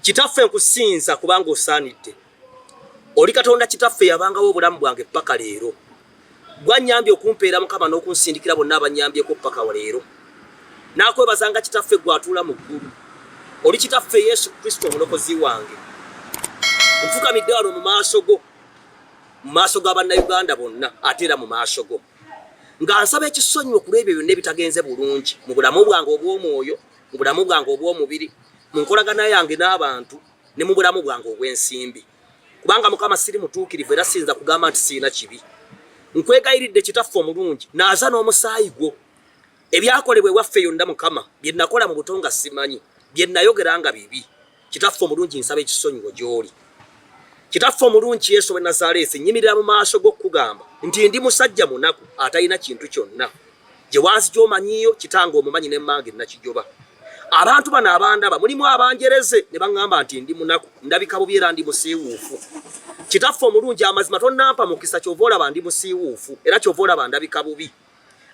Kitaffe nkusinza kubanga osaanidde. Oli Katonda kitaffe yabangawo obulamu bwange paka leero. Gwanyambye okumpeera Mukama n'okunsindikira bonna abanyambyeko paka leero. Nakwebazanga kitaffe gwatuula mu ggulu. Oli kitaffe Yesu Kristo omulokozi wange. Nfukamidde wano mu maaso go. Mu maaso g'Abannayuganda bonna ate era mu maaso go. Nga nsaba ekisonyiwo okulw'ebyo byonna ebitagenze bulungi mu bulamu bwange obw'omwoyo, mu bulamu bwange obw'omubiri, mu nkolagana yange n'abantu ne mu bulamu bwange obw'ensimbi. Kubanga Mukama siri mutuukirivu era siyinza kugamba nti sirina kibi. Nkwegayiridde kitaffe omulungi naaza n'omusaayi gwo. Ebyakolebwa ewaffe yonna Mukama bye nakola mu buto nga simanyi, bye nayogera nga bibi. Kitaffe omulungi nsaba ekisonyiwo gy'oli. Kitaffe omulungi Yesu w'e Nazaaleesi nnyimirira mu maaso g'okugamba nti ndi musajja munaku atalina kintu kyonna. Gye wansi gy'omanyiyo kitange omumanyi n'emmange nakijoba. Abantu bano abandaba mulimu abanjereze ne baŋŋamba nti ndi munaku, ndabika bubi era ndi musiiwuufu. Kitaffe omulungi amazima tonnampa mukisa ky'ova olaba ndi musiiwuufu era ky'ova olaba ndabika bubi.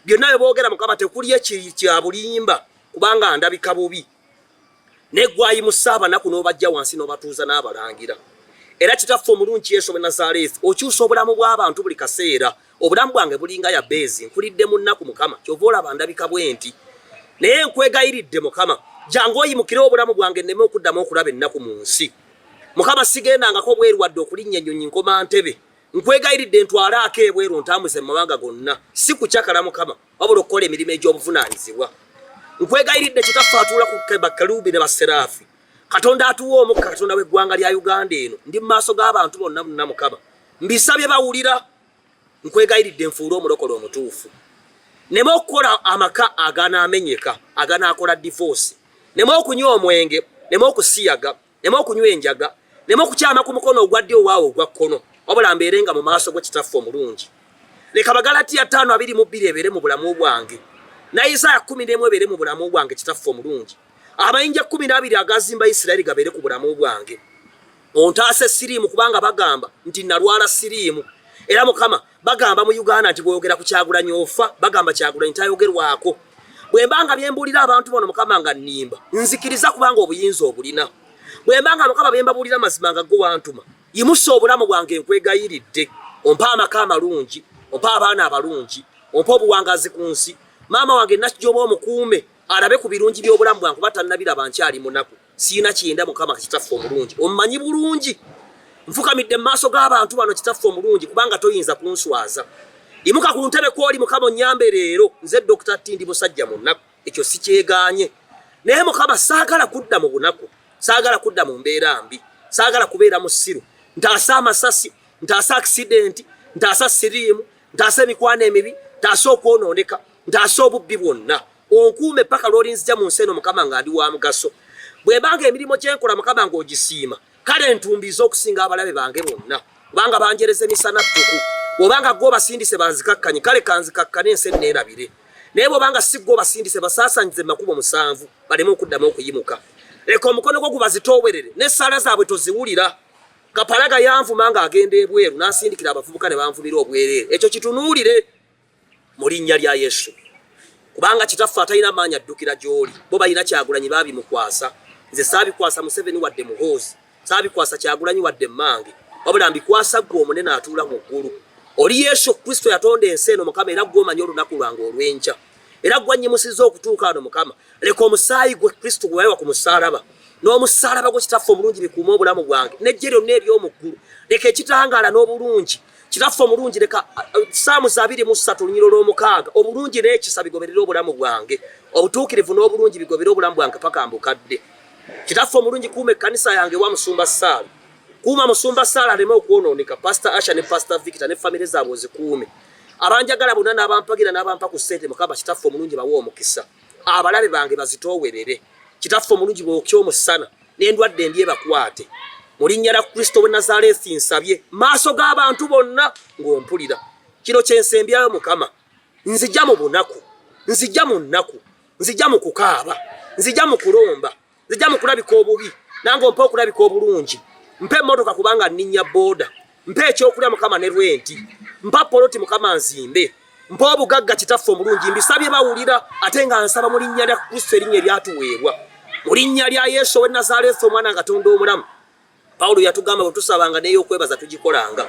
Byonna bye boogera Mukama tekuli kya bulimba kubanga ndabika bubi. Neggwayimusa abanaku n'obajja wansi n'obatuuza n'abalangira. Era kitaffe omulungi Yesu w'e Nazaaleesi okyusa obulamu bw'abantu buli kaseera. Obulamu bwange bulinga ya beezi nkulidde mu nnaku Mukama ky'ova olaba ndabika bwenti. Naye nkwegayiridde Mukama jangu oyimukire obulamu bwange nneme okuddamu okulaba ennaku mu nsi. Mukama sigendangako bweru wadde okulinnya ennyonyi nkoma ntebe. Nkwegayiridde ntwalaako ebweru ntambuze mu mawanga gonna si kukyakala Mukama wabula okukola emirimu egy'obuvunaanyizibwa. Nkwegayiridde kitaffe atuula ku bakalubi ne baseraafi. Katonda atuwa omukka Katonda w'eggwanga lya Uganda eno ndi mu maaso g'abantu bonna bonna Mukama mbisabye bawulira. Nkwegayiridde nfuule omulokole omutuufu. Neme okukola amaka aganaamenyeka aganaakola divorce. Neme okunywa omwenge, neme okusiyaga, neme okunywa enjaga, neme okukyama ku mukono ogwa ddyo waawo ogwa kkono wabula mbeerenga mu maaso g'ekitaffe omulungi. Leka Abagalatiya 5:22 ebeere mu bulamu bwange. Na Isaaya 10:1 ebeere mu bulamu bwange kitaffe omulungi. Amayinja 12 agazimba Isirayiri gabeere ku bulamu bwange. Ontaase siriimu kubanga bagamba nti nalwala siriimu. Era Mukama bagamba mu Uganda nti bwogera ku Kyagulanyi ofa, bagamba Kyagulanyi tayogerwako. Bwe mbanga byembulira abantu bono Mukama nga nnimba nzikiriza kubanga obuyinza obulina. Bwe mbanga Mukama byembabulira mazima nga go wantuma yimusa obulamu bwange nkwegayiridde. Ompa amaka amalungi, ompa abaana abalungi, ompa obuwangazi ku nsi. Maama wange nakijoba omukuume alabe ku birungi by'obulamu bwange kuba tannabiraba nkyali munaku. Siina kiyenda Mukama kitaffe omulungi omumanyi bulungi. Nfukamidde mu maaso g'abantu bano kitaffe omulungi kubanga toyinza kunswaza. Imuka ku ntebe kw'oli Mukama onnyambe leero nze Dr. Tindi musajja munaku ekyo si kyegaanye. Naye Mukama saagala kudda mu bunaku, saagala kudda mu mbeera mbi, saagala kubeera mu ssiru. Ntaasa amasasi, ntaasa accident, ntaasa siriimu, ntaasa emikwano emibi, ntaasa okwonooneka, ntaasa obubbi bwonna. Onkuume paka lw'olinzija mu nsi eno Mukama nga ndi wa mugaso. Bwe mbanga emirimu gye nkola Mukama ng'ogisiima kale ntumbiza okusinga abalabe bange bonna kubanga banjereza emisana ttuku. Bw'obanga gwe basindise banzikakkanye kale kanzikakkane ensi neerabire. Naye bw'obanga si gwe basindise basaasanyize makubo 7 baleme okuddamu okuyimuka. Leka omukono gwo gubazitoowerere n'essaala zaabwe toziwulira. Kapalaga yanvuma nga agenda ebweru n'asindikira abavubuka ne banvumira obwereere. Ekyo kitunuulire mu linnya lya Yesu. Kubanga kitaffe atalina maanyi addukira gy'oli. Bo balina Kyagulanyi baabimukwasa. Nze saabikwasa Museveni wadde muhoozi. Saabikwasa Kyagulanyi wadde mmange. Wabula mbikwasa ggwe omunene atuula mu ggulu. Oli Yesu Kristo yatonda ensi eno Mukama era ggwe omanyi olunaku lwange olw'enkya. Era ggwe annyimusizza okutuuka wano Mukama. Leka omusaayi gwe Kristo gwe wayiwa ku musaalaba. N'omusaalaba gwe kitaffe omulungi bikuuma obulamu bwange. N'eggye lyonna ery'omu ggulu. Leka ekitangaala n'obulungi. Kitaffe omulungi leka Saamu 23:6 obulungi n'ekisa bigoberera obulamu bwange. Obutuukirivu n'obulungi bigobera obulamu bwange paka mbukadde. Kitaffe omulungi kuuma ekkanisa yange wa Musumba Saala. Kuuma Musumba Saala aleme okwonooneka. Pastor Asha ne Pastor Victor ne famire zaabwe ozikuume. Abanjagala bonna n'abampagira n'abampa ku ssente Mukama kitaffe omulungi bawe omukisa. Abalabe bange bazitoowerere. Kitaffe omulungi bw'okya omusana n'endwadde embi ebakwate. Mu linnya lya Kristo w'e Nazaaleesi nsabye maaso g'abantu bonna ng'ompulira. Kino kye nsembyayo Mukama. Nzija mu bunaku, nzija mu nnaku, nzija mu kukaaba, nzija mu kulomba, nzija mu kulabika obubi, nange ompa okulabika obulungi. Mpe emmotoka kubanga nninnya booda. Mpe ekyokulya Mukama ne rwenti. Mpa poloti Mukama nzimbe. Mpa obugagga kitaffe omulungi mbisabye bawulira ate nga nsaba mu linnya lya Kristo erinnya eryatuweebwa. mu linnya lya Yesu ow'e Nazaaleesi omwana Katonda omulamu. Pawulo yatugamba bwe tusabanga n'ey'okwebaza tugikolanga.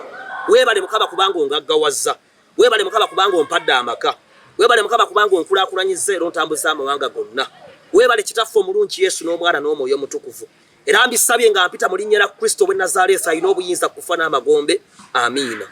Weebale Mukama kubanga ongaggawazza. Weebale Mukama kubanga ompadde amaka. Weebale Mukama kubanga onkulaakulanyizza era ontambuza amawanga gonna. Weebale Kitaffe omulungi Yesu n'Omwana n'Omwoyo Omutukuvu. Era mbisabye nga mpita mu linnya lya Kristo ow'e Nazaaleesi alina obuyinza kufa n'amagombe. Amiina.